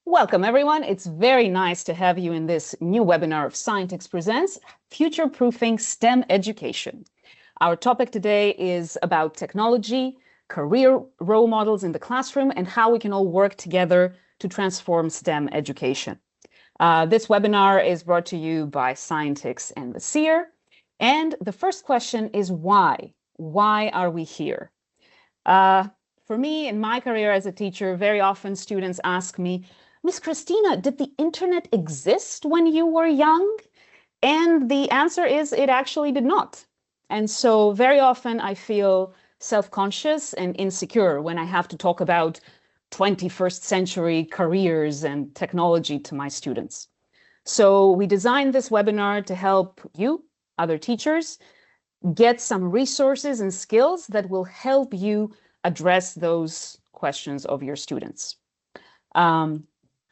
Welcome, everyone. It's very nice to have you in this new webinar of Scientix Presents Future-Proofing STEM Education. Our topic today is about technology, career role models in the classroom, and how we can all work together to transform STEM education. This webinar is brought to you by Scientix and the SEER. And the first question is why? Why are we here? For me, in my career as a teacher, very often students ask me, Miss Christina, did the internet exist when you were young? And the answer is it actually did not. And so very often I feel self-conscious and insecure when I have to talk about 21st century careers and technology to my students. So we designed this webinar to help you, other teachers, get some resources and skills that will help you address those questions of your students.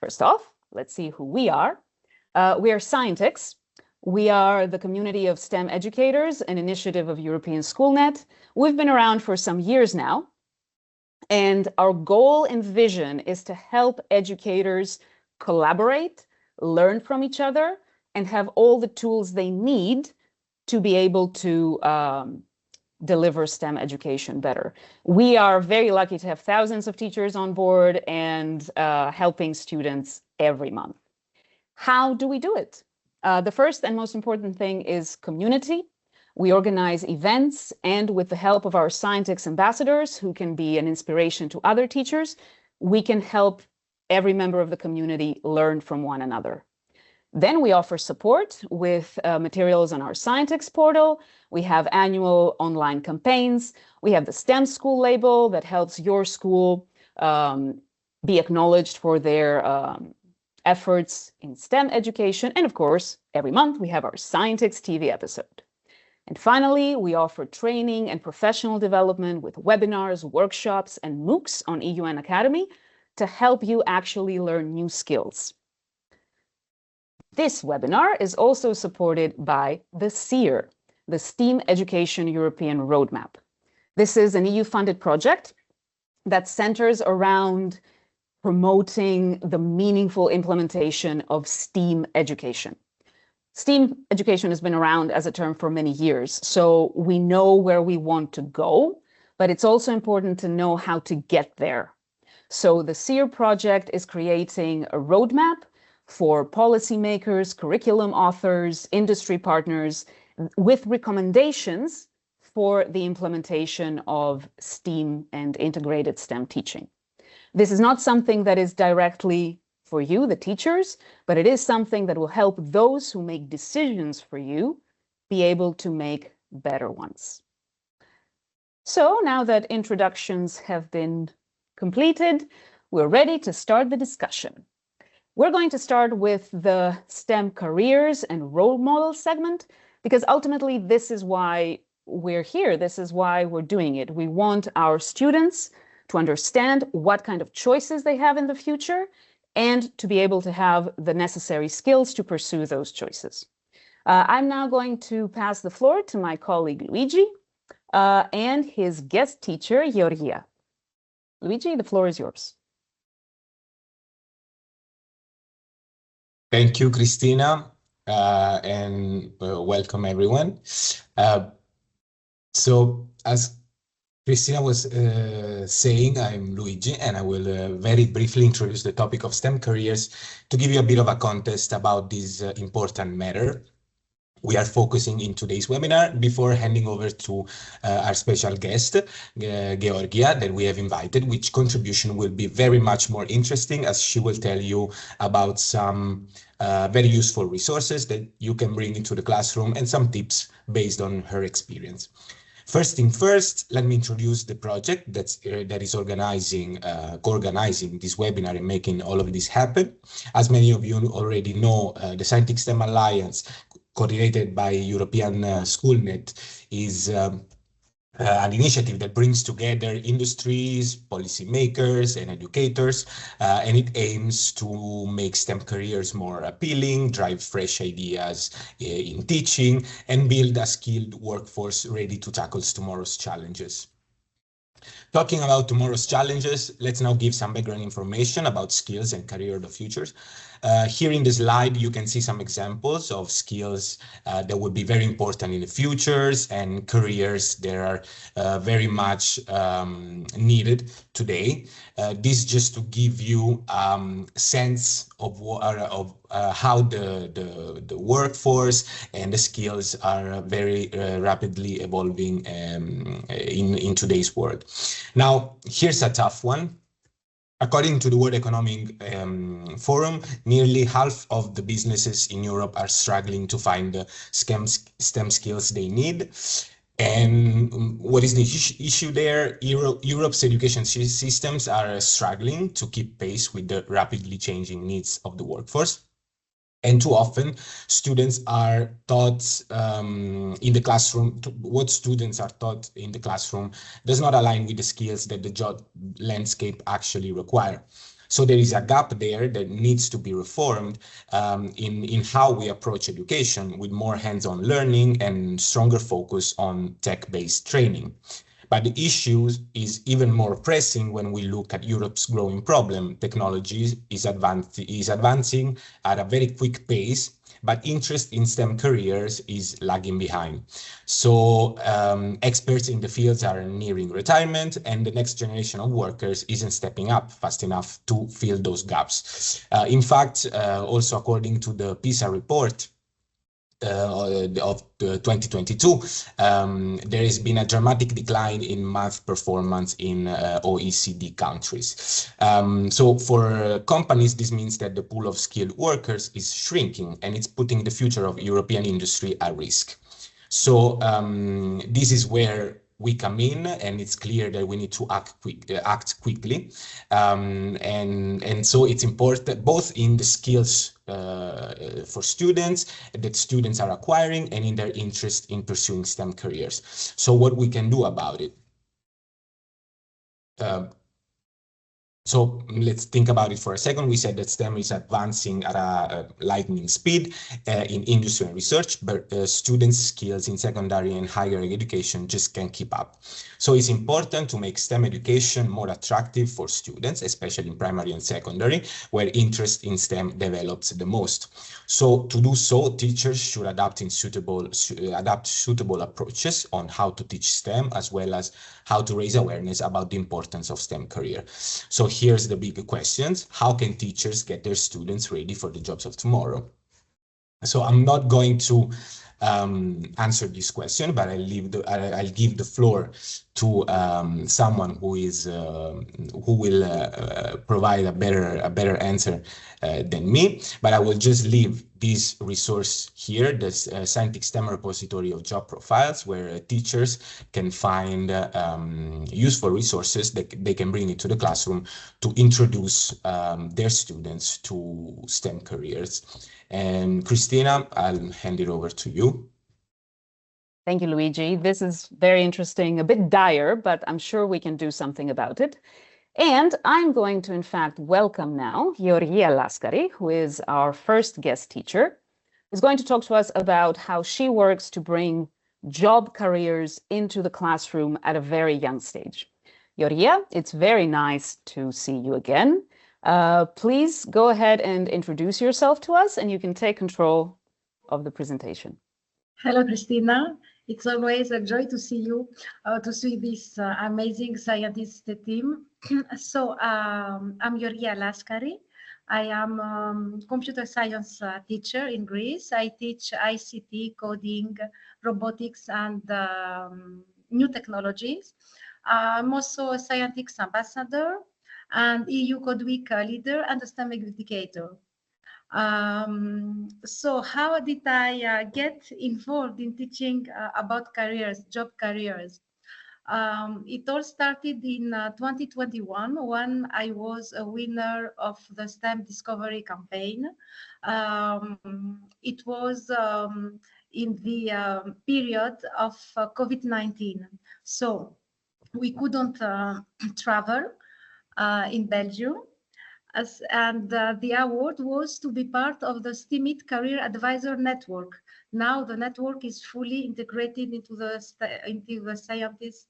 First off, let's see who we are. We are Scientix. We are the community of STEM educators, an initiative of European Schoolnet. We've been around for some years now. And our goal and vision is to help educators collaborate, learn from each other, and have all the tools they need to be able to deliver STEM education better. We are very lucky to have thousands of teachers on board and helping students every month. How do we do it? The first and most important thing is community. We organize events, and with the help of our Scientix ambassadors, who can be an inspiration to other teachers, we can help every member of the community learn from one another. Then we offer support with materials on our Scientix portal. We have annual online campaigns. We have the STEM school label that helps your school be acknowledged for their efforts in STEM education. And of course, every month we have our Scientix TV episode. And finally, we offer training and professional development with webinars, workshops, and MOOCs on EUN Academy to help you actually learn new skills. This webinar is also supported by the SEER, the STEAM Education European Roadmap. This is an EU-funded project that centers around promoting the meaningful implementation of STEAM education. STEAM education has been around as a term for many years, so we know where we want to go, but it's also important to know how to get there. So the SEER project is creating a roadmap for policymakers, curriculum authors, industry partners, with recommendations for the implementation of STEAM and integrated STEM teaching. This is not something that is directly for you, the teachers, but it is something that will help those who make decisions for you be able to make better ones. So now that introductions have been completed, we're ready to start the discussion. We're going to start with the STEM careers and role model segment, because ultimately this is why we're here. This is why we're doing it. We want our students to understand what kind of choices they have in the future and to be able to have the necessary skills to pursue those choices. I'm now going to pass the floor to my colleague Luigi and his guest teacher, Georgia. Luigi, the floor is yours. Thank you, Christina, and welcome everyone. So as Christina was saying, I'm Luigi, and I will very briefly introduce the topic of STEM careers to give you a bit of a context about this important matter we are focusing in today's webinar before handing over to our special guest, Georgia, that we have invited, which contribution will be very much more interesting as she will tell you about some very useful resources that you can bring into the classroom and some tips based on her experience. First thing first, let me introduce the project that is co-organizing this webinar and making all of this happen. As many of you already know, the Scientix STEM Alliance, coordinated by European Schoolnet, is an initiative that brings together industries, policymakers, and educators, and it aims to make STEM careers more appealing, drive fresh ideas in teaching, and build a skilled workforce ready to tackle tomorrow's challenges. Talking about tomorrow's challenges, let's now give some background information about skills and career of the futures. Here in the slide, you can see some examples of skills that would be very important in the futures and careers that are very much needed today. This just to give you sense of how the workforce and the skills are very rapidly evolving in today's world. Now, here's a tough one. According to the World Economic Forum, nearly half of the businesses in Europe are struggling to find the STEM skills they need. And what is the issue there? Europe's education systems are struggling to keep pace with the rapidly changing needs of the workforce. And too often, students are taught in the classroom, what students are taught in the classroom does not align with the skills that the job landscape actually require. So there is a gap there that needs to be reformed in how we approach education, with more hands-on learning and stronger focus on tech-based training. But the issue is even more pressing when we look at Europe's growing problem. Technology is advancing at a very quick pace, but interest in STEM careers is lagging behind. So experts in the fields are nearing retirement, and the next generation of workers isn't stepping up fast enough to fill those gaps. In fact, also according to the PISA report, of 2022, there has been a dramatic decline in math performance in OECD countries. So for companies, this means that the pool of skilled workers is shrinking, and it's putting the future of European industry at risk. So this is where we come in, and it's clear that we need to act quickly. And so it's important both in the skills for students that students are acquiring and in their interest in pursuing STEM careers. So what we can do about it. So let's think about it for a second. We said that STEM is advancing at a lightning speed in industry and research, but students' skills in secondary and higher education just can't keep up. So it's important to make STEM education more attractive for students, especially in primary and secondary, where interest in STEM develops the most. So to do so, teachers should adapt suitable approaches on how to teach STEM, as well as how to raise awareness about the importance of STEM career. So here's the big questions. How can teachers get their students ready for the jobs of tomorrow? So I'm not going to answer this question, but I'll give the floor to someone who will provide a better answer than me. But I will just leave this resource here, the Scientix STEM repository of job profiles, where teachers can find useful resources that they can bring into the classroom to introduce their students to STEM careers. And Christina, I'll hand it over to you. Thank you, Luigi. This is very interesting, a bit dire, but I'm sure we can do something about it. And I'm going to, in fact, welcome now Georgia Laskari, who is our first guest teacher, who's going to talk to us about how she works to bring job careers into the classroom at a very young stage. Georgia, it's very nice to see you again. Please go ahead and introduce yourself to us, and you can take control of the presentation. Hello, Christina. It's always a joy to see you, to see this amazing scientist team. So I'm Georgia Laskari. I am a computer science teacher in Greece. I teach ICT, coding, robotics, and new technologies. I'm also a Scientix ambassador and EU Code Week leader and a STEM educator. So how did I get involved in teaching about careers, job careers? It all started in 2021 when I was a winner of the STEM Discovery campaign. It was in the period of COVID-19. So we couldn't travel in Belgium. And the award was to be part of the STEMIT Career Advisor Network. Now the network is fully integrated into the scientist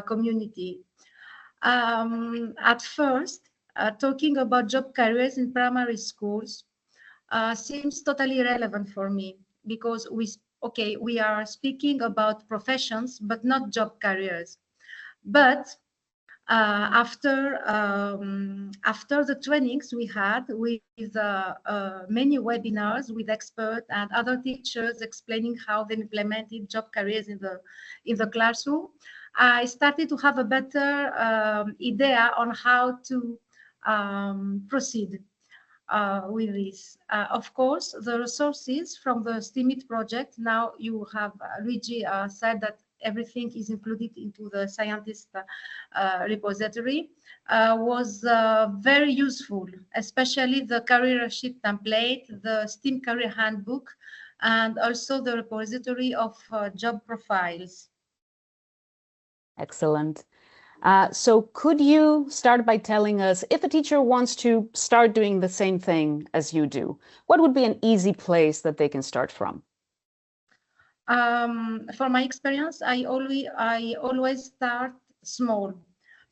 community. At first, talking about job careers in primary schools seems totally irrelevant for me, because we are speaking about professions, but not job careers. But after the trainings we had with many webinars with experts and other teachers explaining how they implemented job careers in the classroom, I started to have a better idea on how to proceed with this. Of course, the resources from the STEMIT project, now you have Luigi said that everything is included into the Scientist repository, was very useful, especially the careership template, the STEAM career handbook, and also the repository of job profiles. Excellent. So could you start by telling us, if a teacher wants to start doing the same thing as you do, what would be an easy place that they can start from? For my experience, I always start small.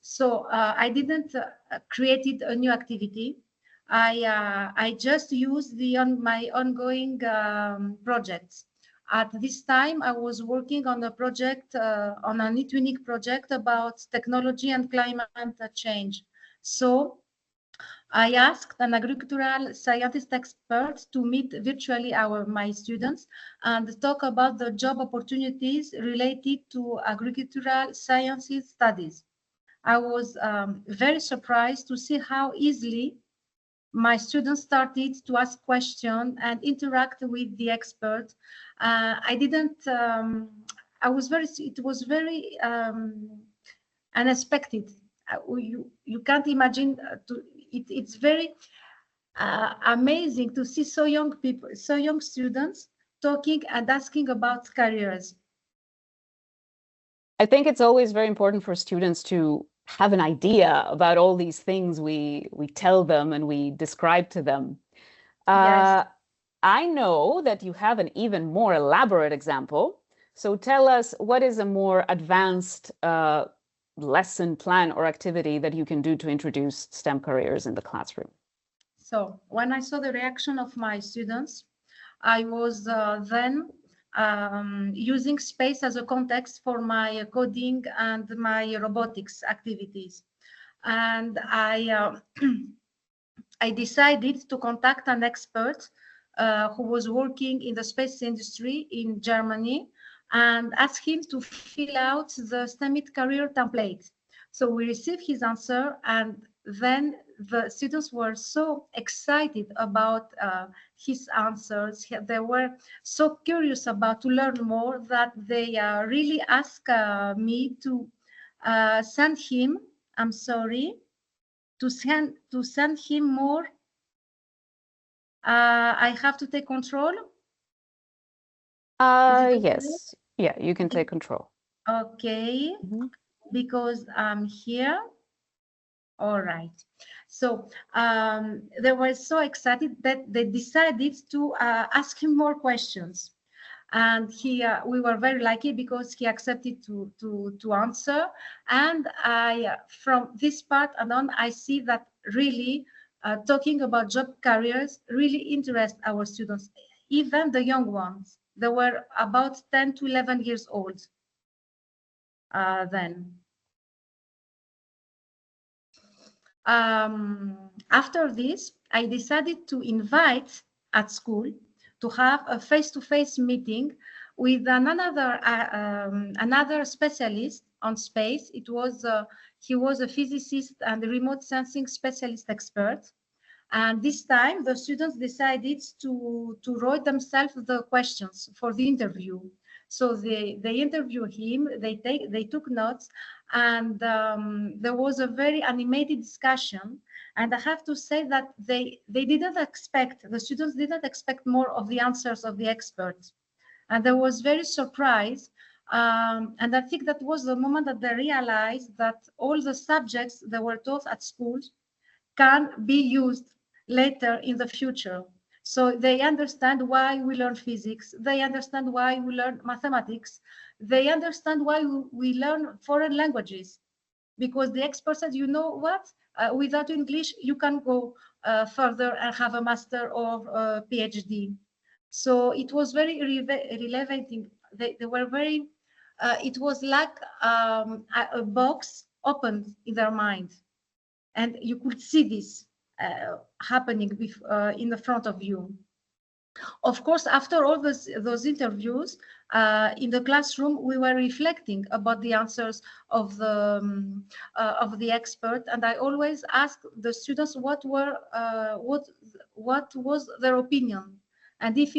So I didn't create a new activity. I just used my ongoing projects. At this time, I was working on a project, on an unique project about technology and climate change. So I asked an agricultural scientist expert to meet virtually my students and talk about the job opportunities related to agricultural sciences studies. I was very surprised to see how easily my students started to ask questions and interact with the expert. It was very unexpected. You can't imagine. It's very amazing to see so young students talking and asking about careers. I think it's always very important for students to have an idea about all these things we tell them and we describe to them. Yes. I know that you have an even more elaborate example. So tell us, what is a more advanced lesson plan or activity that you can do to introduce STEM careers in the classroom? So when I saw the reaction of my students, I was then using space as a context for my coding and my robotics activities. And I decided to contact an expert who was working in the space industry in Germany and ask him to fill out the STEMIT career template. So we received his answer, and then the students were so excited about his answers. They were so curious to learn more that they really asked me to send him, to send him more. I have to take control. Yes. Yeah, you can take control. Okay. Because I'm here. All right. So they were so excited that they decided to ask him more questions. And we were very lucky because he accepted to answer. And from this part on, I see that really talking about job careers really interests our students, even the young ones. They were about 10 to 11 years old then. After this, I decided to invite at school to have a face-to-face meeting with another specialist on space. He was a physicist and a remote sensing specialist expert. And this time, the students decided to write themselves the questions for the interview. So they interview him, they took notes, and there was a very animated discussion. And I have to say that the students didn't expect more of the answers of the experts. And they was very surprised. And I think that was the moment that they realized that all the subjects they were taught at schools can be used later in the future. So they understand why we learn physics, they understand why we learn mathematics, they understand why we learn foreign languages. Because the expert said, you know what, without English, you can go further and have a master or a PhD. So it was very relevant. They were very, it was like a box opened in their mind. And you could see this happening in the front of you. Of course, after all those interviews, in the classroom, we were reflecting about the answers of the expert, and I always asked the students what was their opinion, and if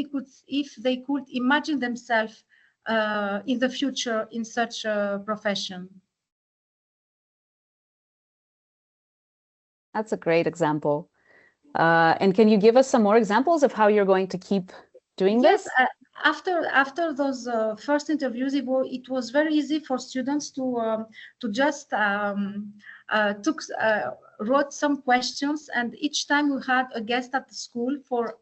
they could imagine themselves in the future in such a profession. That's a great example. And can you give us some more examples of how you're going to keep doing this? Yes, after those first interviews, it was very easy for students to just wrote some questions, and each time we had a guest at the school for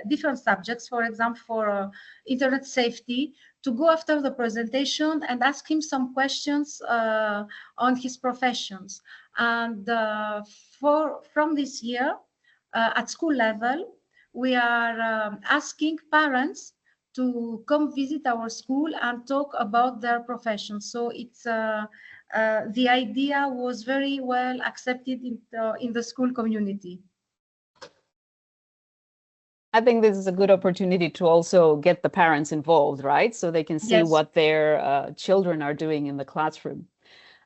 different subjects, for example, for internet safety, to go after the presentation and ask him some questions on his professions. And from this year, at school level, we are asking parents to come visit our school and talk about their profession. So it's the idea was very well accepted in the school community. I think this is a good opportunity to also get the parents involved, right? So they can see Yes. what their children are doing in the classroom.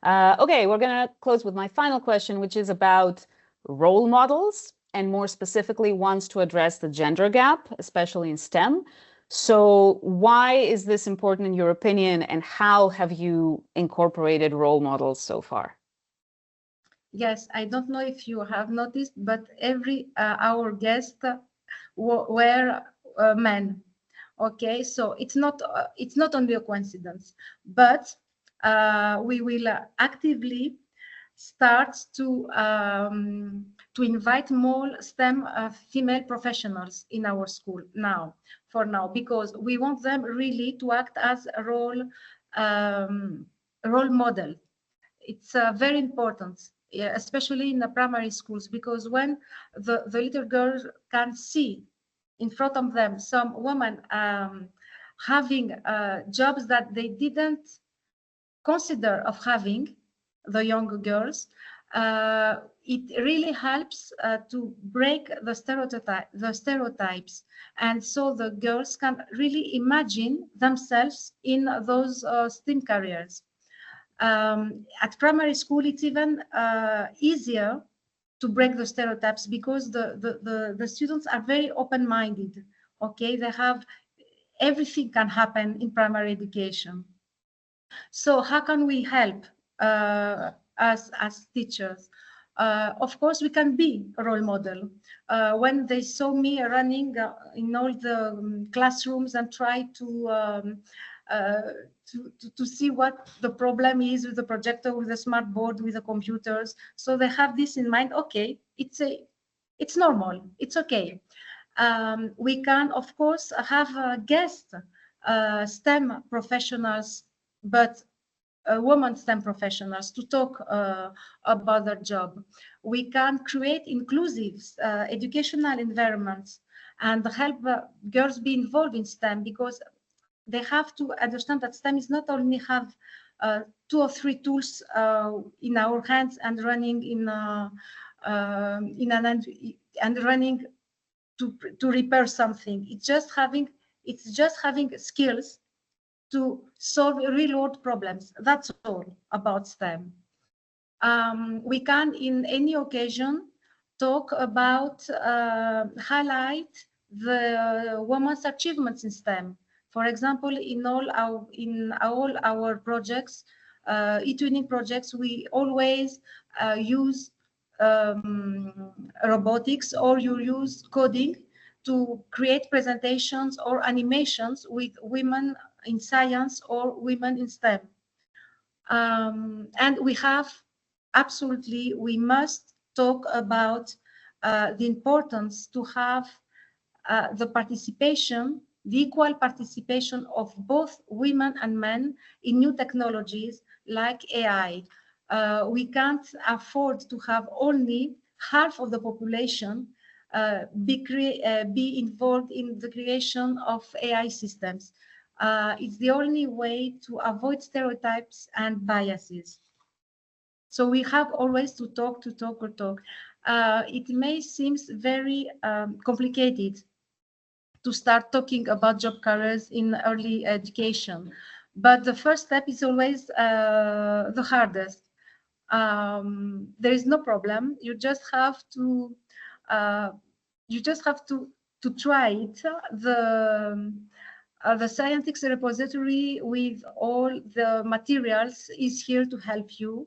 Okay, we're going to close with my final question, which is about role models, and more specifically ones to address the gender gap, especially in STEM. So why is this important in your opinion, and how have you incorporated role models so far? Yes, I don't know if you have noticed, but every our guests were men. Okay, so it's not only a coincidence, but we will actively start to invite more STEM female professionals in our school for now, because we want them really to act as a role model. It's very important, especially in the primary schools, because when the little girls can see in front of them some women having jobs that they didn't consider of having, the younger girls, it really helps to break the stereotypes, and so the girls can really imagine themselves in those STEM careers. At primary school, it's even easier to break the stereotypes, because the students are very open-minded. Okay, they have everything can happen in primary education. So how can we help as teachers? Of course, we can be a role model. When they saw me running in all the classrooms and try to see what the problem is with the projector, with the smart board, with the computers, so they have this in mind. Okay, it's normal, it's okay. We can, of course, have guest STEM professionals, but women STEM professionals, to talk about their job. We can create inclusive educational environments and help girls be involved in STEM, because they have to understand that STEM is not only have 2 or 3 tools in our hands and running and running to repair something. It's just having skills to solve real-world problems. That's all about STEM. We can, in any occasion, talk about, highlight the women's achievements in STEM. For example, in all our projects, e-twinning projects, we always use robotics, or you use coding to create presentations or animations with women in science or women in STEM. And we must talk about the importance to have the participation, the equal participation of both women and men in new technologies like AI. We can't afford to have only half of the population be involved in the creation of AI systems. It's the only way to avoid stereotypes and biases. So we have always to talk. It may seem very complicated to start talking about job careers in early education, but the first step is always the hardest. There is no problem. You just have to try it. The Scientix repository with all the materials is here to help you,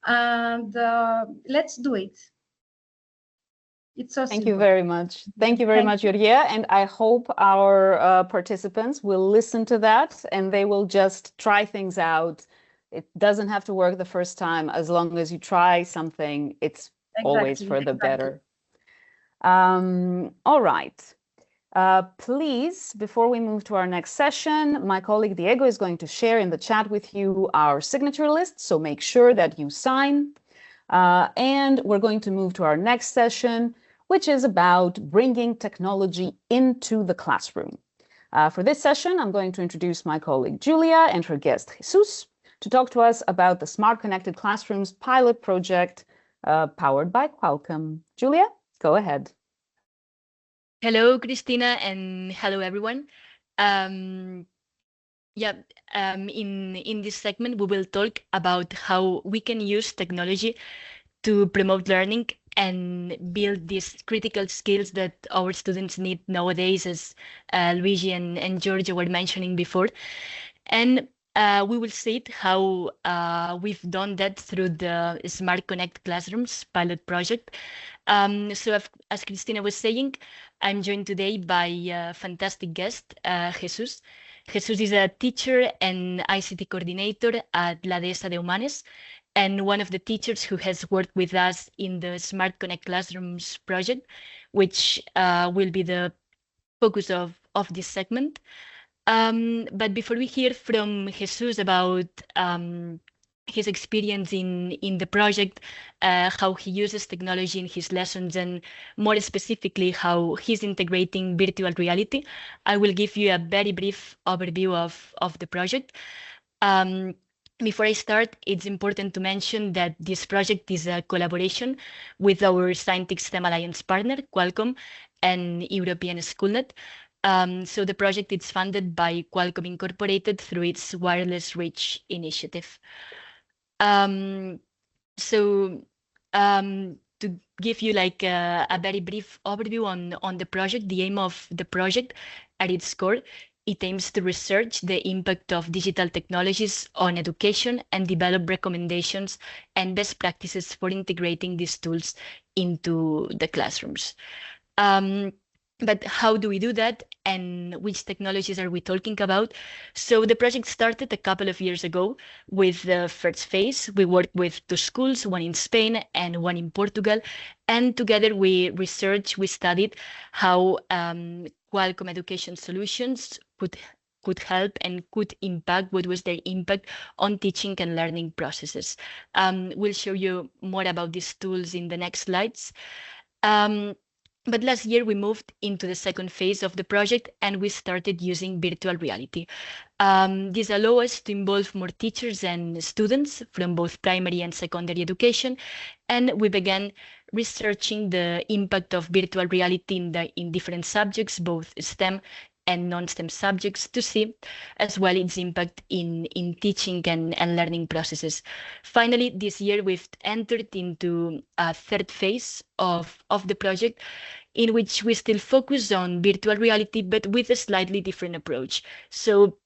and let's do it. It's so Thank simple. you very much. Thank you very much, Yuria. And I hope our participants will listen to that and they will just try things out. It doesn't have to work the first time. As long as you try something, it's always for the better. All right. Please, before we move to our next session, my colleague Diego is going to share in the chat with you our signature list, so make sure that you sign. And we're going to move to our next session, which is about bringing technology into the classroom. For this session, I'm going to introduce my colleague Julia and her guest Jesus to talk to us about the Smart Connected Classrooms pilot project powered by Qualcomm. Julia, go ahead. Hello, Christina, and hello, everyone. In this segment, we will talk about how we can use technology to promote learning and build these critical skills that our students need nowadays, as Luigi and Giorgio were mentioning before. And we will see how we've done that through the Smart Connect Classrooms pilot project. So as Christina was saying, I'm joined today by a fantastic guest, Jesus. Jesus is a teacher and ICT coordinator at La Dehesa de Humanes, and one of the teachers who has worked with us in the Smart Connect Classrooms project, which will be the focus of this segment. But before we hear from Jesus about his experience in the project, how he uses technology in his lessons, and more specifically, how he's integrating virtual reality, I will give you a very brief overview of the project. Before I start, it's important to mention that this project is a collaboration with our Scientix STEM Alliance partner, Qualcomm, and European Schoolnet. So the project is funded by Qualcomm Incorporated through its Wireless Reach initiative. To give you like a very brief overview on the project, the aim of the project at its core, it aims to research the impact of digital technologies on education and develop recommendations and best practices for integrating these tools into the classrooms. But how do we do that, and which technologies are we talking about? So the project started a couple of years ago with the first phase. We worked with 2 schools, one in Spain and one in Portugal. And together we studied how Qualcomm education solutions could help and could impact, what was their impact on teaching and learning processes. We'll show you more about these tools in the next slides. But last year we moved into the second phase of the project and we started using virtual reality. This allows us to involve more teachers and students from both primary and secondary education. And we began researching the impact of virtual reality in different subjects, both STEM and non-STEM subjects, to see as well its impact in teaching and learning processes. Finally, this year we've entered into a third phase of the project, in which we still focus on virtual reality, but with a slightly different approach. So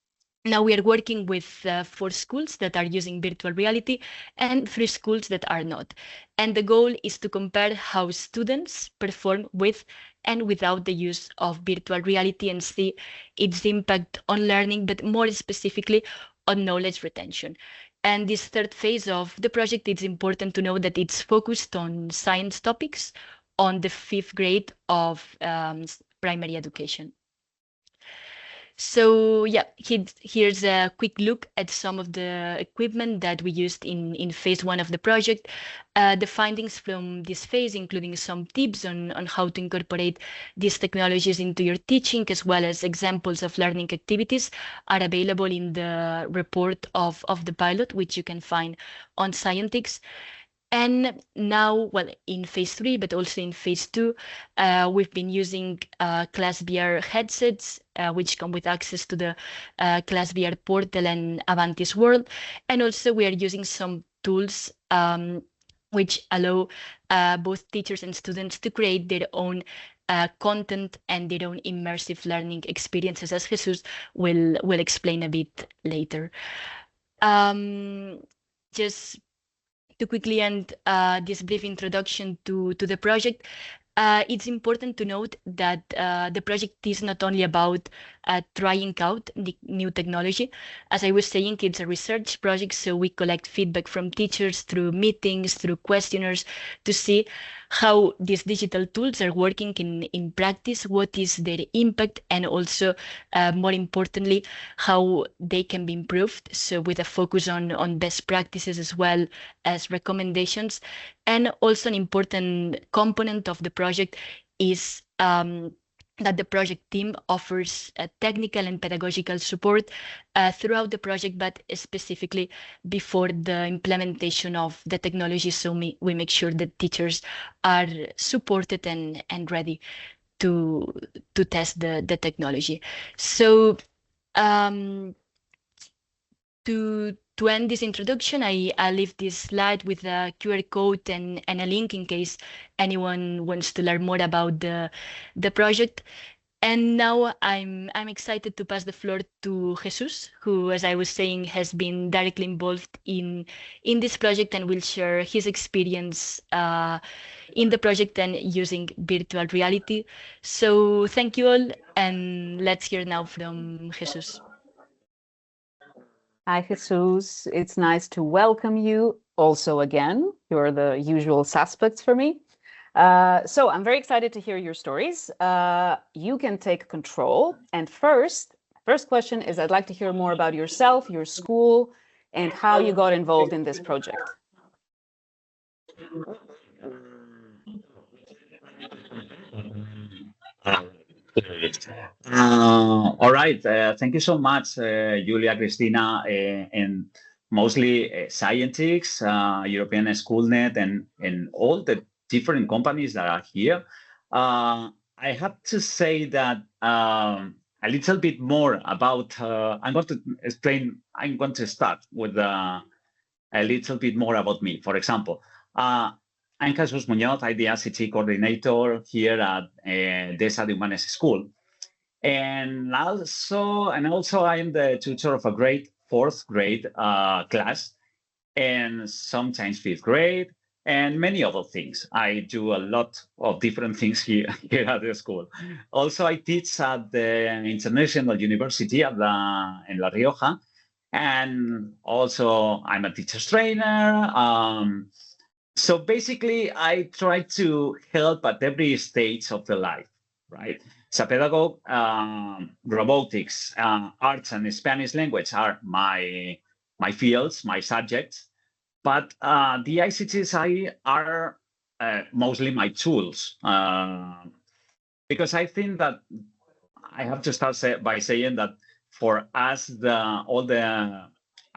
now we are working with 4 schools that are using virtual reality and 3 schools that are not. And the goal is to compare how students perform with and without the use of virtual reality and see its impact on learning, but more specifically on knowledge retention. And this third phase of the project, it's important to know that it's focused on science topics on the 5th grade of primary education. So yeah, here's a quick look at some of the equipment that we used in phase 1 of the project. The findings from this phase, including some tips on how to incorporate these technologies into your teaching, as well as examples of learning activities, are available in the report of the pilot, which you can find on Scientix. And now, well, in phase 3, but also in phase 2, we've been using Class VR headsets, which come with access to the Class VR portal and Avantis World. And also we are using some tools which allow both teachers and students to create their own content and their own immersive learning experiences, as Jesus will explain a bit later. Just to quickly end this brief introduction to the project, it's important to note that the project is not only about trying out the new technology. As I was saying, it's a research project, so we collect feedback from teachers through meetings, through questionnaires, to see how these digital tools are working in practice, what is their impact, and also, more importantly, how they can be improved. So with a focus on best practices as well as recommendations. And also an important component of the project is that the project team offers technical and pedagogical support throughout the project, but specifically before the implementation of the technology. So we make sure that teachers are supported and ready to test the technology. So to end this introduction, I leave this slide with a QR code and a link in case anyone wants to learn more about the project. And now I'm excited to pass the floor to Jesus, who, as I was saying, has been directly involved in this project and will share his experience in the project and using virtual reality. So thank you all, and let's hear now from Jesus. Hi, Jesus. It's nice to welcome you also again. You're the usual suspects for me. So I'm very excited to hear your stories. You can take control. And first question is, I'd like to hear more about yourself, your school, and how you got involved in this project. All right. Thank you so much, Julia, Cristina, and mostly Scientix, European Schoolnet, and all the different companies that are here. I have to say that a little bit more about, I'm going to explain, I'm going to start with a little bit more about me. For example, I'm Jesus Muñoz, I'm the ICT coordinator here at DESA de Humanes School. And also I'm the tutor of a grade, 4th grade class, and sometimes 5th grade, and many other things. I do a lot of different things here at the school. Also, I teach at the International University in La Rioja, and also I'm a teacher's trainer. So basically, I try to help at every stage of the life, right? As a pedagogue, robotics, arts, and Spanish language are my fields, my subjects. But the ICTs are mostly my tools, because I think that I have to start by saying that for us, all the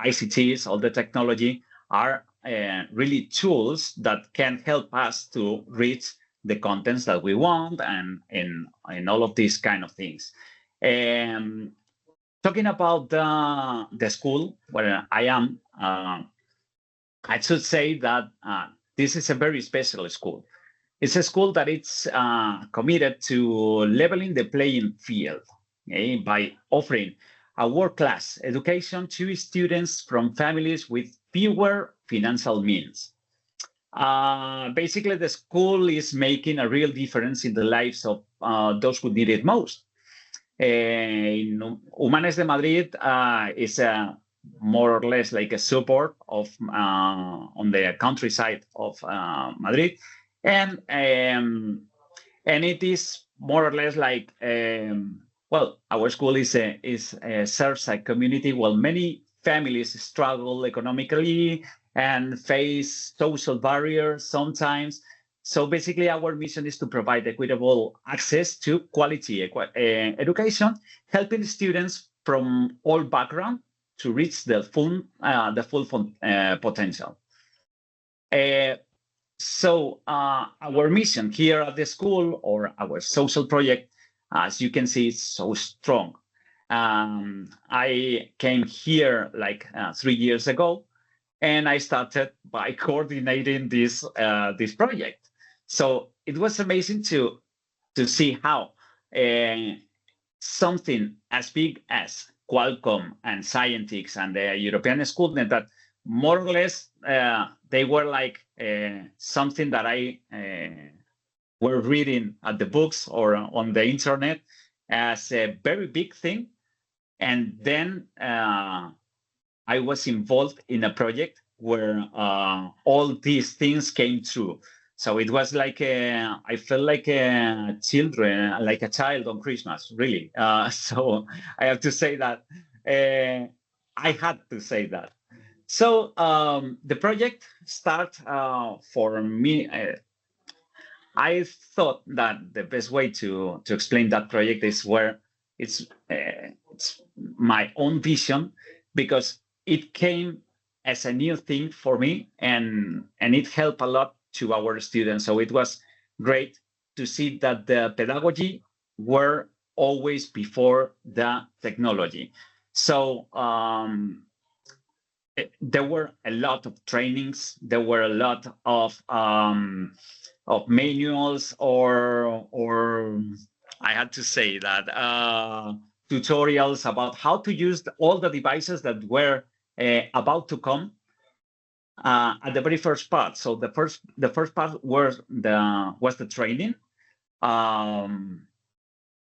ICTs, all the technology are really tools that can help us to reach the contents that we want and all of these kind of things. Talking about the school where I am, I should say that this is a very special school. It's a school that it's committed to leveling the playing field, okay, by offering a world-class education to students from families with fewer financial means. Basically, the school is making a real difference in the lives of those who need it most. Humanes de Madrid is a more or less like a suburb of on the countryside of Madrid, and it is more or less like well, our school serves a community while many families struggle economically and face social barriers sometimes. So basically, our mission is to provide equitable access to quality education, helping students from all backgrounds to reach the full potential. So our mission here at the school, or our social project, as you can see, is so strong. I came here like 3 years ago, and I started by coordinating this project. So it was amazing to see how something as big as Qualcomm and Scientix and the European Schoolnet, that more or less they were like something that I were reading at the books or on the internet as a very big thing. And then I was involved in a project where all these things came true. So it was like I felt like a child on Christmas, really. So I have to say that I had to say that. So the project started for me. I thought that the best way to explain that project is where it's my own vision, because it came as a new thing for me, and it helped a lot to our students. So it was great to see that the pedagogy were always before the technology. So there were a lot of trainings, there were a lot of manuals, or I had to say that tutorials about how to use all the devices that were about to come at the very first part. So the first part was the training.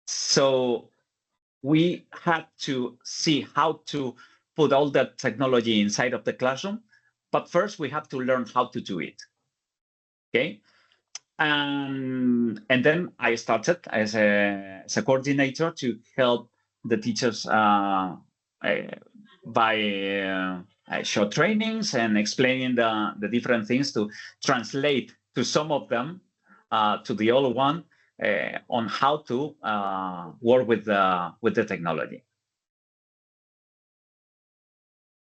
So we had to see how to put all that technology inside of the classroom, but first we have to learn how to do it. Okay. And then I started as a coordinator to help the teachers by short trainings and explaining the different things, to translate to some of them, to the other one, on how to work with the technology.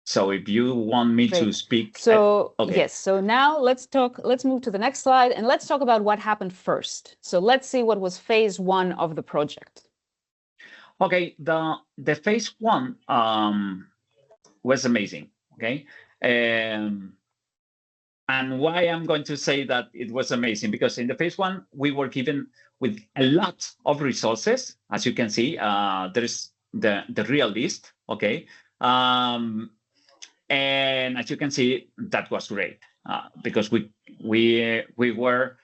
So if you want me to speak. So okay. Yes, so now let's move to the next slide, and let's talk about what happened first. So let's see what was phase 1 of the project. Okay, the phase 1 was amazing. Okay. And why I'm going to say that it was amazing, because in the phase 1 we were given with a lot of resources. As you can see, there's the real list. Okay. And as you can see, that was great, because we were,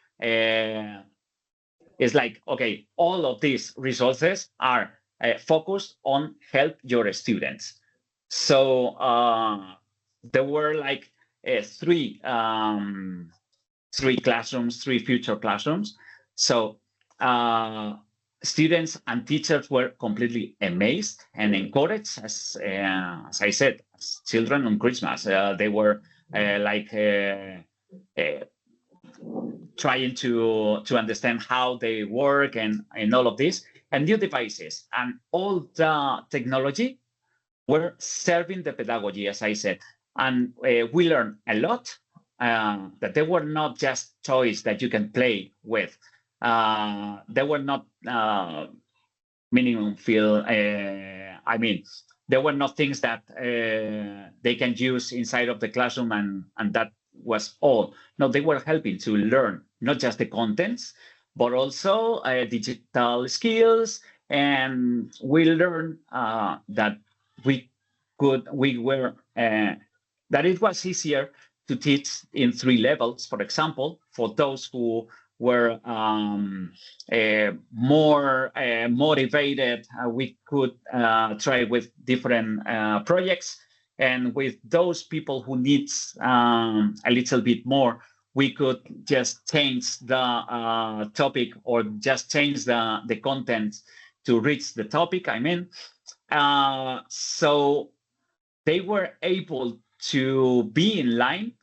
it's like, okay, all of these resources are focused on help your students. So there were like three classrooms, 3 future classrooms. So students and teachers were completely amazed and encouraged, as I said, as children on Christmas. They were trying to understand how they work and all of this, and new devices and all the technology were serving the pedagogy, as I said. And we learned a lot, that they were not just toys that you can play with. They were not minimum feel. I mean, there were not things that they can use inside of the classroom, and that was all. No, they were helping to learn not just the contents, but also digital skills. And we learned that that it was easier to teach in 3 levels. For example, for those who were more motivated, we could try with different projects. And with those people who needs a little bit more, we could just change the topic or just change the content to reach the topic, I mean. So they were able to be in line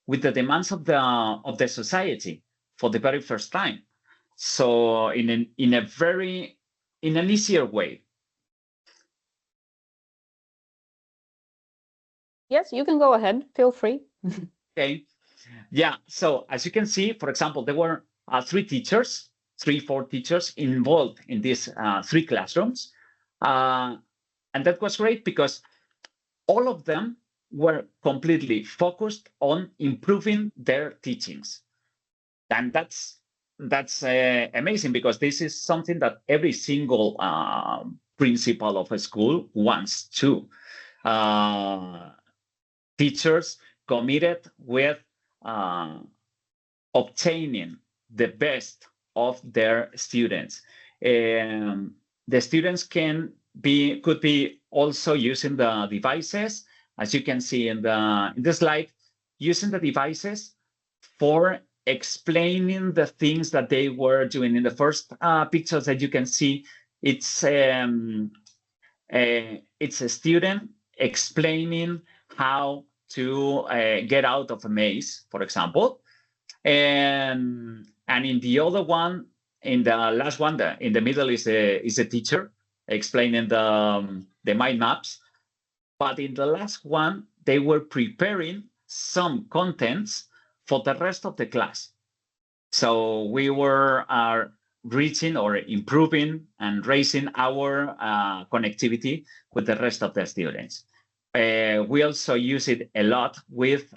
with the demands of the society for the very first time. So in an easier way. Yes, you can go ahead. Feel free. Okay. Yeah. So as you can see, for example, there were 4 teachers involved in these 3 classrooms. And that was great because all of them were completely focused on improving their teachings. And that's amazing, because this is something that every single principal of a school wants to. Teachers committed with obtaining the best of their students. The students could be also using the devices, as you can see in the slide, using the devices for explaining the things that they were doing. In the first pictures that you can see, it's a student explaining how to get out of a maze, for example. And in the other one, in the last one, in the middle is a teacher explaining the mind maps. But in the last one, they were preparing some contents for the rest of the class. So we were reaching or improving and raising our connectivity with the rest of the students. We also use it a lot with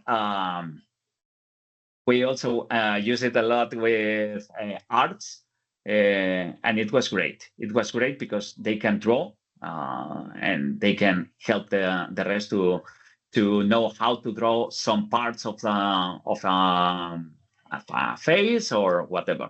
arts, and it was great. It was great because they can draw and they can help the rest to know how to draw some parts of a face or whatever.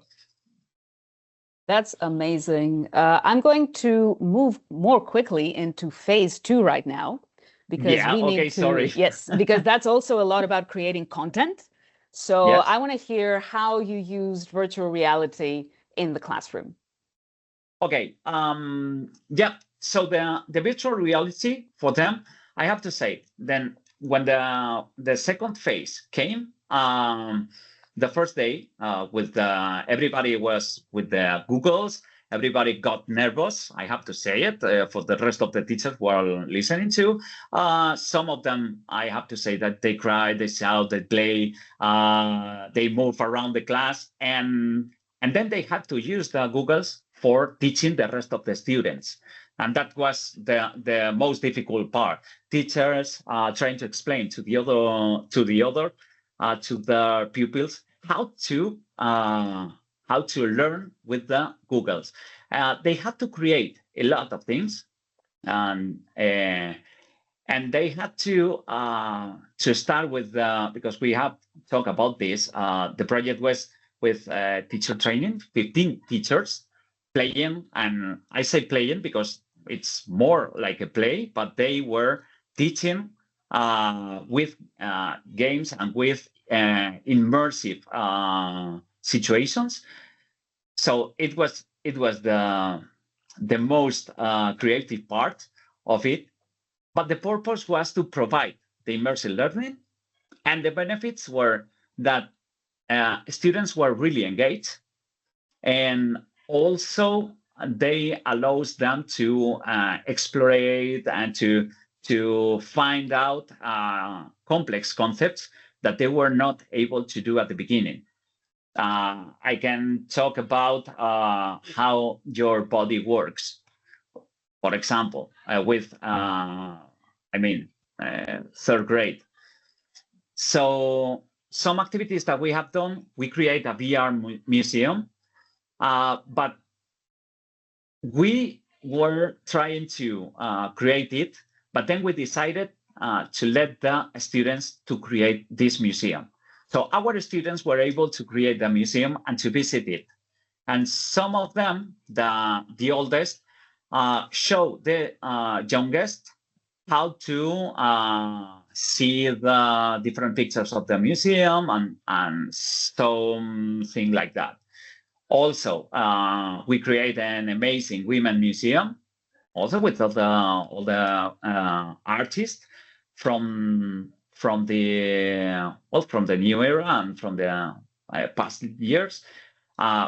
That's amazing. I'm going to move more quickly into phase 2 right now, because we need to. Sorry. Yes, because that's also a lot about creating content. So Yes. I want to hear how you used virtual reality in the classroom. Okay. Yeah. So the virtual reality for them, I have to say, then when the second phase came, the first day with everybody was with the Googles. Everybody got nervous, I have to say it, for the rest of the teachers who are listening to. Some of them, I have to say that they cried, they shout, they play, they move around the class, and then they had to use the Googles for teaching the rest of the students. And that was the most difficult part. Teachers trying to explain to the pupils how to learn with the Googles. They had to create a lot of things, and they had to start with because we have talked about this. The project was with teacher training, 15 teachers playing, and I say playing because it's more like a play, but they were teaching with games and with immersive situations. So it was the most creative part of it, but the purpose was to provide the immersive learning, and the benefits were that students were really engaged, and also they allows them to explore and to find out complex concepts that they were not able to do at the beginning. I can talk about how your body works, for example, with third grade. So some activities that we have done, we create a VR museum, but we were trying to create it, but then we decided to let the students to create this museum. So our students were able to create the museum and to visit it. And some of them, the oldest, show the youngest how to see the different pictures of the museum and something like that. Also, we create an amazing women museum, also with all the artists from the new era and from the past years.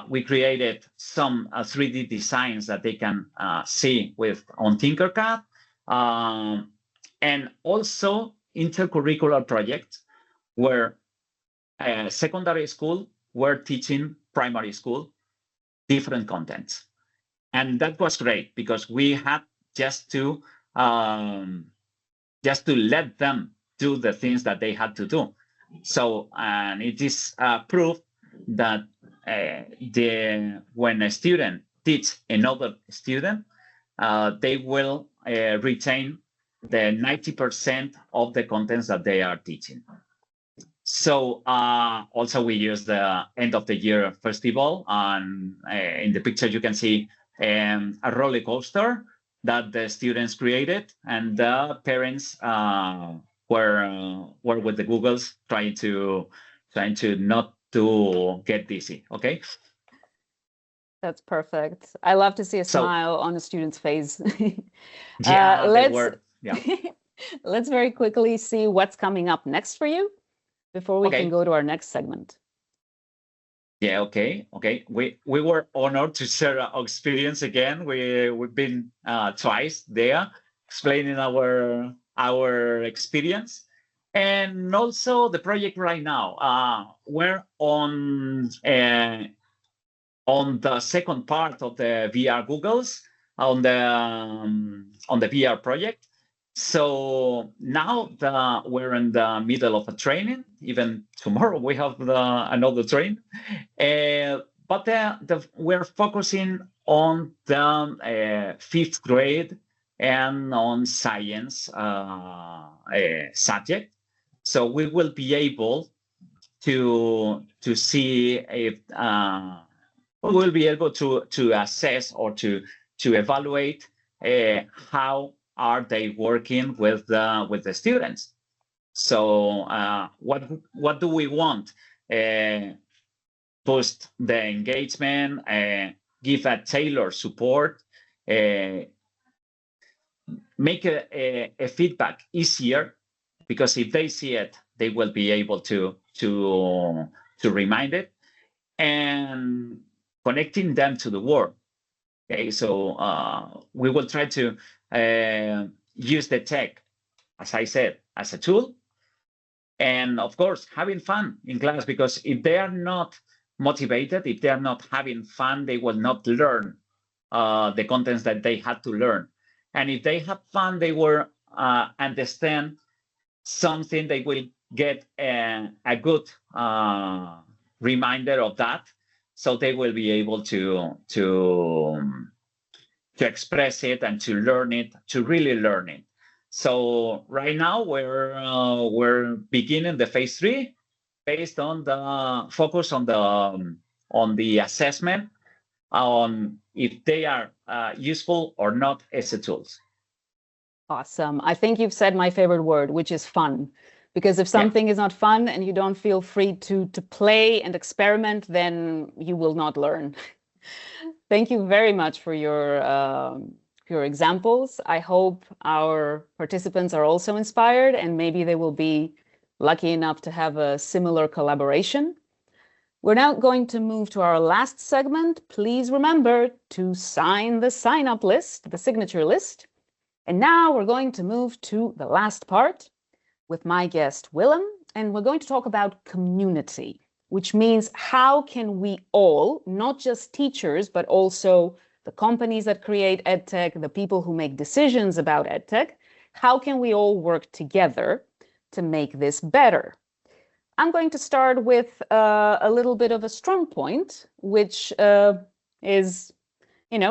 We created some 3D designs that they can see on Tinkercad, and also intercurricular projects where secondary school were teaching primary school different contents. And that was great because we had just to let them do the things that they had to do. So, and it is proof that when a student teaches another student, they will retain the 90% of the contents that they are teaching. So also we use the end of the year festival, and in the picture you can see a roller coaster that the students created, and the parents were with the Googles trying to not to get dizzy. Okay. That's perfect. I love to see a smile on a student's face. Yeah, let's very quickly see what's coming up next for you before we can go to our next segment. Yeah, okay. We were honored to share our experience again. We've been twice there explaining our experience. And also the project right now, we're on the second part of the VR Googles on the VR project. So now we're in the middle of a training. Even tomorrow we have another train. But we're focusing on the 5th grade and on science subject. So we will be able to see if we will be able to assess or to evaluate how are they working with the students. So what do we want? Boost the engagement, give a tailored support, make a feedback easier, because if they see it, they will be able to remind it, and connecting them to the world. Okay, so we will try to use the tech, as I said, as a tool, and of course having fun in class, because if they are not motivated, if they are not having fun, they will not learn the contents that they had to learn. And if they have fun, they will understand something, they will get a good reminder of that, so they will be able to express it and to learn it, to really learn it. So right now we're beginning the phase 3 based on the focus on the assessment on if they are useful or not as a tools. Awesome. I think you've said my favorite word, which is fun. Because if something is not fun and you don't feel free to play and experiment, then you will not learn. Thank you very much for your examples. I hope our participants are also inspired, and maybe they will be lucky enough to have a similar collaboration. We're now going to move to our last segment. Please remember to sign the sign-up list, the signature list. And now we're going to move to the last part with my guest, Willem, and we're going to talk about community, which means how can we all, not just teachers, but also the companies that create EdTech, the people who make decisions about EdTech, how can we all work together to make this better? I'm going to start with a little bit of a strong point, which is,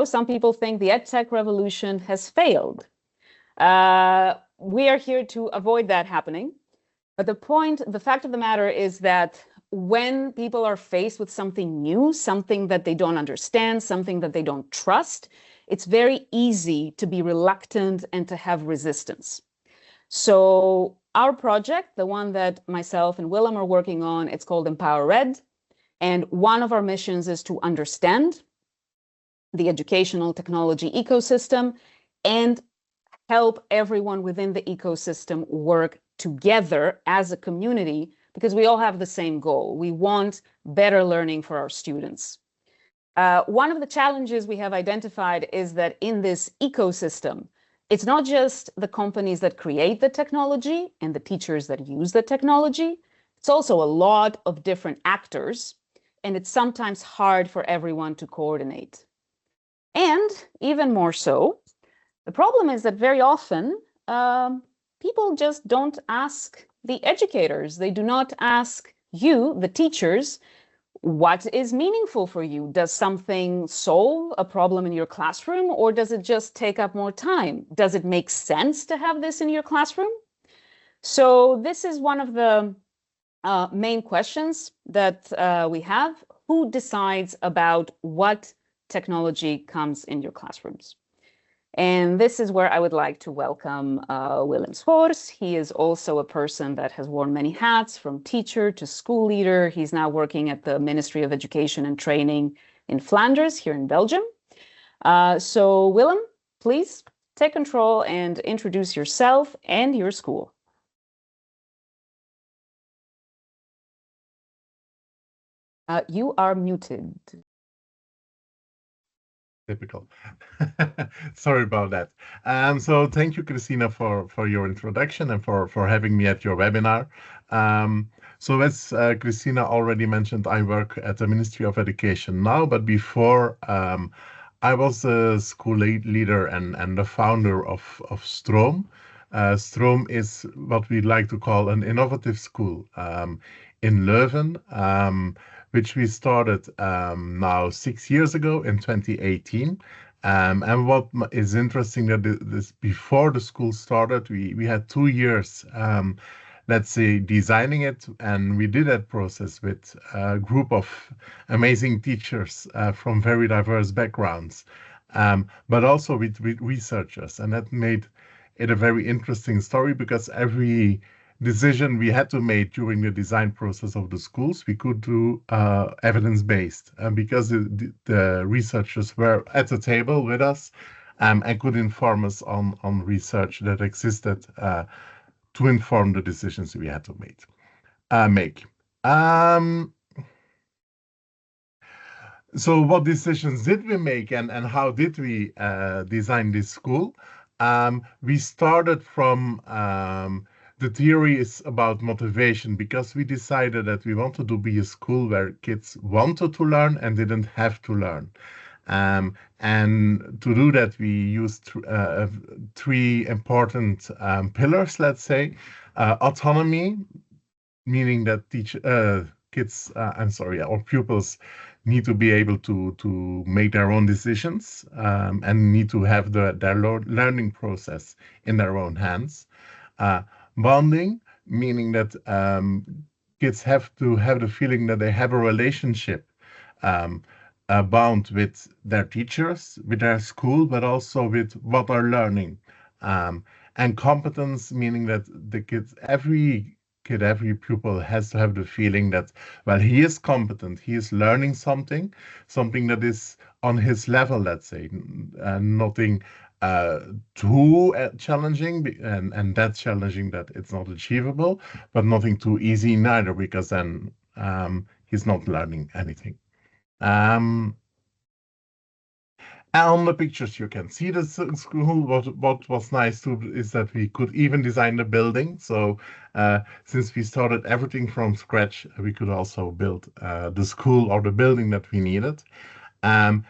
some people think the EdTech revolution has failed. We are here to avoid that happening. But the fact of the matter is that when people are faced with something new, something that they don't understand, something that they don't trust, it's very easy to be reluctant and to have resistance. So our project, the one that myself and Willem are working on, it's called Empower Red. And one of our missions is to understand the educational technology ecosystem and help everyone within the ecosystem work together as a community, because we all have the same goal. We want better learning for our students. One of the challenges we have identified is that in this ecosystem, it's not just the companies that create the technology and the teachers that use the technology. It's also a lot of different actors, and it's sometimes hard for everyone to coordinate. And even more so, the problem is that very often people just don't ask the educators. They do not ask you, the teachers, what is meaningful for you? Does something solve a problem in your classroom, or does it just take up more time? Does it make sense to have this in your classroom? So this is one of the main questions that we have. Who decides about what technology comes in your classrooms? And this is where I would like to welcome Willem Schors. He is also a person that has worn many hats, from teacher to school leader. He's now working at the Ministry of Education and Training in Flanders, here in Belgium. So Willem, please take control and introduce yourself and your school. You are muted. Typical. Sorry about that. So thank you, Christina, for your introduction and for having me at your webinar. So as Christina already mentioned, I work at the Ministry of Education now, but before I was a school leader and the founder of Stroom. Stroom is what we like to call an innovative school in Leuven, which we started now 6 years ago in 2018. And what is interesting that this before the school started, we had 2 years, let's say, designing it, and we did that process with a group of amazing teachers from very diverse backgrounds, but also with researchers, and that made it a very interesting story, because every decision we had to make during the design process of the schools, we could do evidence-based, because the researchers were at the table with us and could inform us on research that existed to inform the decisions we had to make. So what decisions did we make, and how did we design this school? We started from the theory is about motivation, because we decided that we wanted to be a school where kids wanted to learn and didn't have to learn. And to do that, we used 3 important pillars, let's say. Autonomy, meaning that kids, or pupils need to be able to make their own decisions and need to have their learning process in their own hands. Bonding, meaning that kids have to have the feeling that they have a relationship, a bond with their teachers, with their school, but also with what they're learning. And competence, meaning that the kids, every pupil has to have the feeling that, well, he is competent, he is learning something that is on his level, let's say, nothing too challenging, and that's challenging that it's not achievable, but nothing too easy neither, because then he's not learning anything. On the pictures you can see the school. What was nice too is that we could even design the building. So since we started everything from scratch, we could also build the school or the building that we needed. And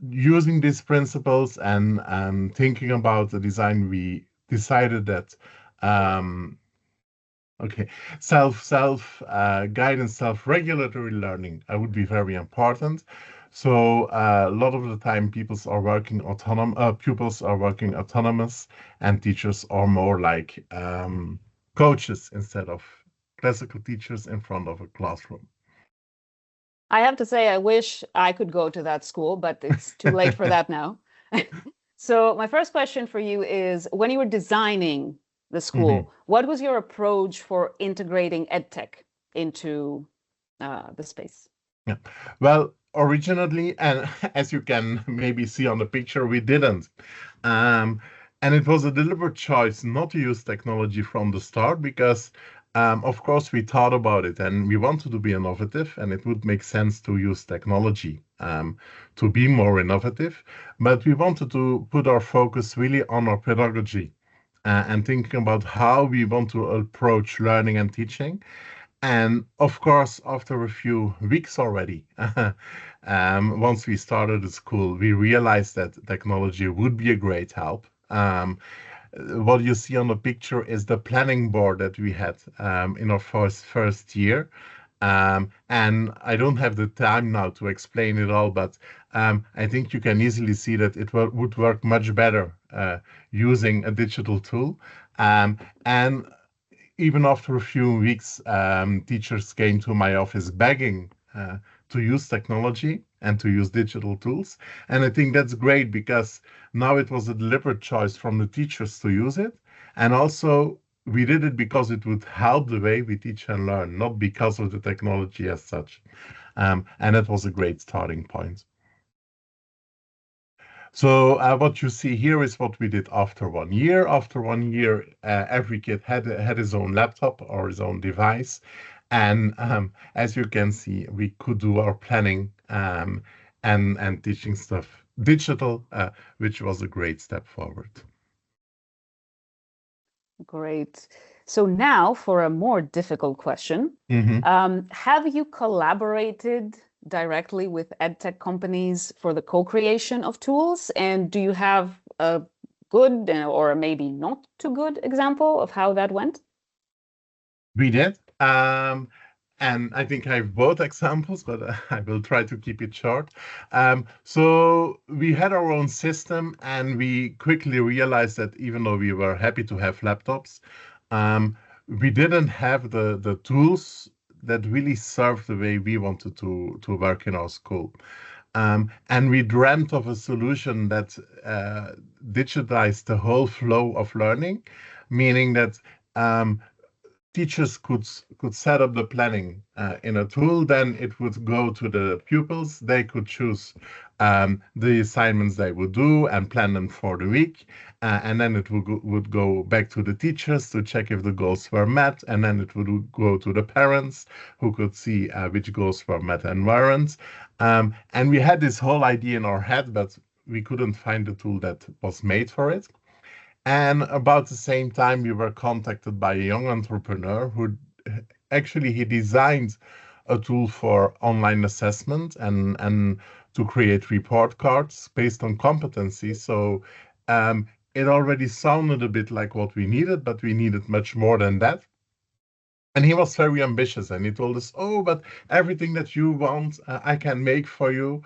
using these principles and thinking about the design, we decided that self-guidance, self-regulatory learning would be very important. So a lot of the time, pupils are working autonomous, and teachers are more like coaches instead of classical teachers in front of a classroom. I have to say, I wish I could go to that school, but it's too late for that now. So my first question for you is, when you were designing the school, what was your approach for integrating EdTech into the space? Yeah. Well, originally, and as you can maybe see on the picture, we didn't. And it was a deliberate choice not to use technology from the start because, of course, we thought about it and we wanted to be innovative and it would make sense to use technology to be more innovative. But we wanted to put our focus really on our pedagogy and thinking about how we want to approach learning and teaching. And of course, after a few weeks already, once we started the school, we realized that technology would be a great help. What you see on the picture is the planning board that we had in our first year. And I don't have the time now to explain it all, but I think you can easily see that it would work much better using a digital tool. And even after a few weeks, teachers came to my office begging to use technology and to use digital tools. And I think that's great because now it was a deliberate choice from the teachers to use it. And also we did it because it would help the way we teach and learn, not because of the technology as such. And that was a great starting point. So what you see here is what we did after 1 year. After 1 year, every kid had his own laptop or his own device. And as you can see, we could do our planning and teaching stuff digital, which was a great step forward. Great. So now for a more difficult question, have you collaborated directly with EdTech companies for the co-creation of tools? And do you have a good or maybe not too good example of how that went? We did. And I think I have both examples, but I will try to keep it short. So we had our own system and we quickly realized that even though we were happy to have laptops, we didn't have the tools that really served the way we wanted to work in our school. And we dreamt of a solution that digitized the whole flow of learning, meaning that teachers could set up the planning in a tool, then it would go to the pupils. They could choose the assignments they would do and plan them for the week. And then it would go back to the teachers to check if the goals were met. And then it would go to the parents who could see which goals were met and weren't. And we had this whole idea in our head, but we couldn't find the tool that was made for it. And about the same time, we were contacted by a young entrepreneur who actually he designed a tool for online assessment and to create report cards based on competency. So it already sounded a bit like what we needed, but we needed much more than that. And he was very ambitious and he told us, oh, but everything that you want, I can make for you.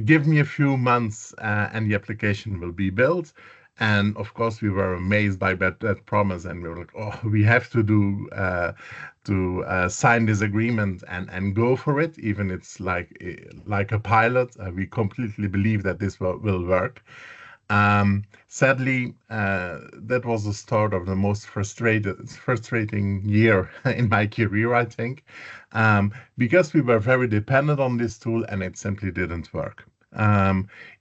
Give me a few months and the application will be built. And of course, we were amazed by that promise, and we were like, oh, we have to sign this agreement and go for it, even it's like a pilot. We completely believe that this will work. Sadly, that was the start of the most frustrating year in my career, I think, because we were very dependent on this tool and it simply didn't work.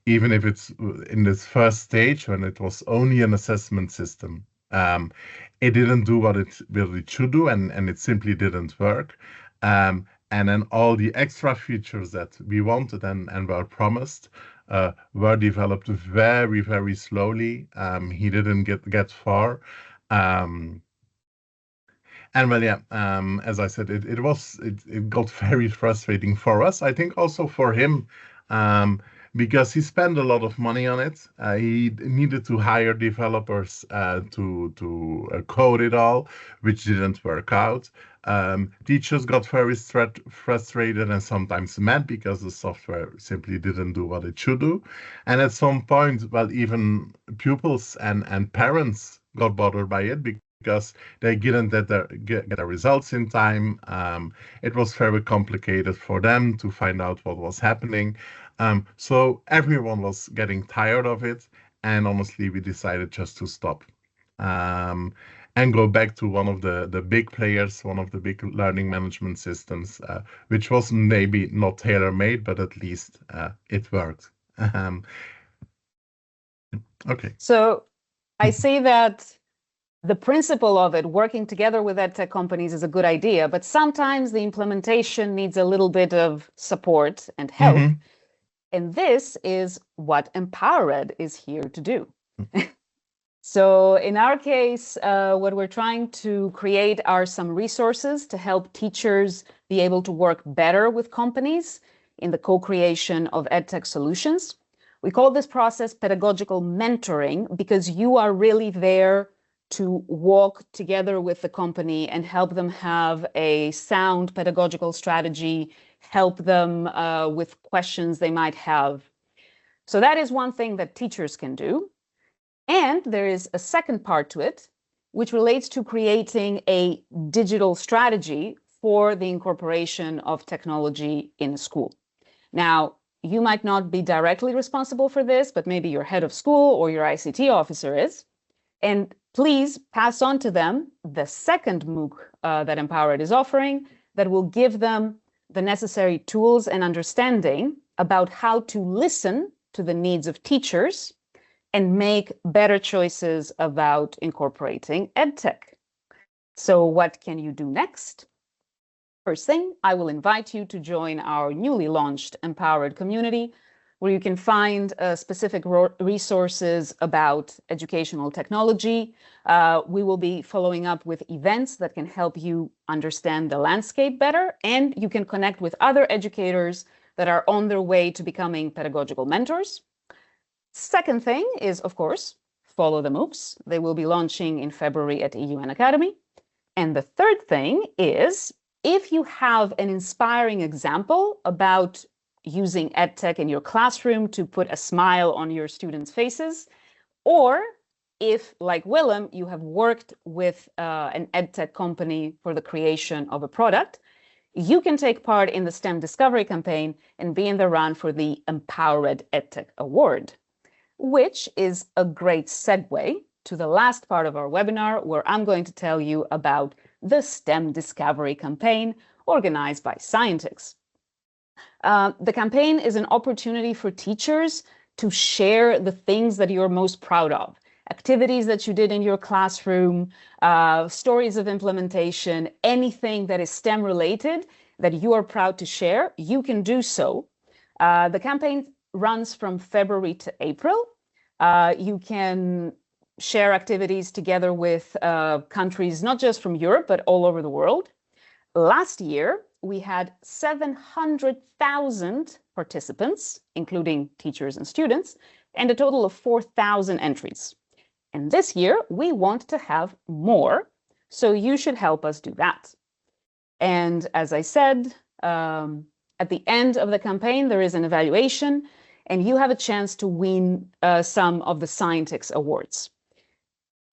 Even if it's in this first stage when it was only an assessment system, it didn't do what it really should do, and it simply didn't work. And then all the extra features that we wanted and were promised were developed very, very slowly. He didn't get far. And well, yeah, as I said, it got very frustrating for us. I think also for him, because he spent a lot of money on it. He needed to hire developers to code it all, which didn't work out. Teachers got very frustrated and sometimes mad because the software simply didn't do what it should do. And at some point, well, even pupils and parents got bothered by it because because they didn't get the results in time. It was very complicated for them to find out what was happening. So everyone was getting tired of it. And honestly, we decided just to stop and go back to one of the big players, one of the big learning management systems, which was maybe not tailor-made, but at least it worked. Okay. So I see that the principle of it, working together with EdTech companies, is a good idea, but sometimes the implementation needs a little bit of support and help. Mm-hmm. And this is what EmpowerEd is here to do. So in our case, what we're trying to create are some resources to help teachers be able to work better with companies in the co-creation of EdTech solutions. We call this process pedagogical mentoring because you are really there to walk together with the company and help them have a sound pedagogical strategy, help them with questions they might have. So that is one thing that teachers can do. And there is a second part to it, which relates to creating a digital strategy for the incorporation of technology in a school. Now, you might not be directly responsible for this, but maybe your head of school or your ICT officer is. And please pass on to them the second MOOC that EmpowerEd is offering that will give them the necessary tools and understanding about how to listen to the needs of teachers and make better choices about incorporating EdTech. So what can you do next? First thing, I will invite you to join our newly launched EmpowerEd community, where you can find specific resources about educational technology. We will be following up with events that can help you understand the landscape better, and you can connect with other educators that are on their way to becoming pedagogical mentors. Second thing is, of course, follow the MOOCs. They will be launching in February at EUN Academy. And the third thing is, if you have an inspiring example about using EdTech in your classroom to put a smile on your students' faces, or if, like Willem, you have worked with an EdTech company for the creation of a product, you can take part in the STEM Discovery campaign and be in the run for the EmpowerEd EdTech Award, which is a great segue to the last part of our webinar, where I'm going to tell you about the STEM Discovery campaign organized by Scientix. The campaign is an opportunity for teachers to share the things that you're most proud of, activities that you did in your classroom, stories of implementation, anything that is STEM related that you are proud to share, you can do so. The campaign runs from February to April. You can share activities together with countries, not just from Europe, but all over the world. Last year, we had 700,000 participants, including teachers and students, and a total of 4,000 entries. And this year, we want to have more, so you should help us do that. And as I said, at the end of the campaign, there is an evaluation, and you have a chance to win some of the Scientix awards.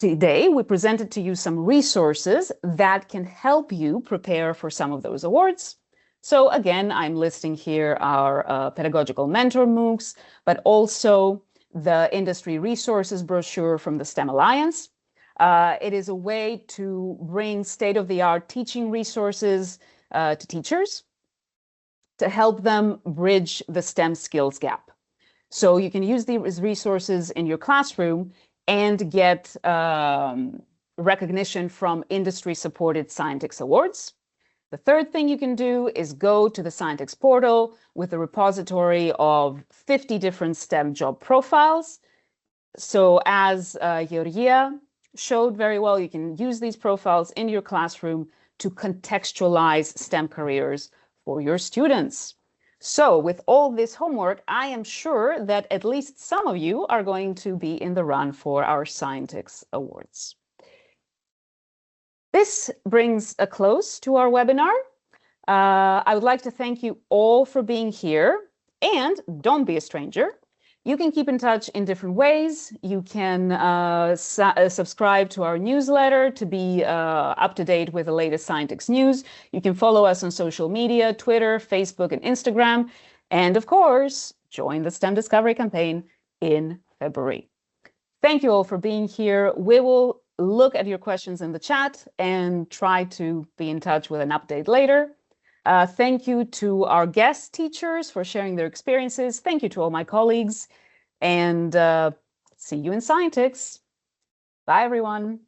Today, we presented to you some resources that can help you prepare for some of those awards. So again, I'm listing here our Pedagogical Mentor MOOCs, but also the Industry Resources brochure from the STEM Alliance. It is a way to bring state-of-the-art teaching resources to teachers to help them bridge the STEM skills gap. So you can use these resources in your classroom and get recognition from industry-supported Scientix awards. The third thing you can do is go to the Scientix portal with a repository of 50 different STEM job profiles. So as Georgia showed very well, you can use these profiles in your classroom to contextualize STEM careers for your students. So with all this homework, I am sure that at least some of you are going to be in the run for our Scientix awards. This brings a close to our webinar. I would like to thank you all for being here, and don't be a stranger. You can keep in touch in different ways. You can subscribe to our newsletter to be up to date with the latest Scientix news. You can follow us on social media, Twitter, Facebook, and Instagram. And of course, join the STEM Discovery campaign in February. Thank you all for being here. We will look at your questions in the chat and try to be in touch with an update later. Thank you to our guest teachers for sharing their experiences. Thank you to all my colleagues, and see you in Scientix. Bye, everyone.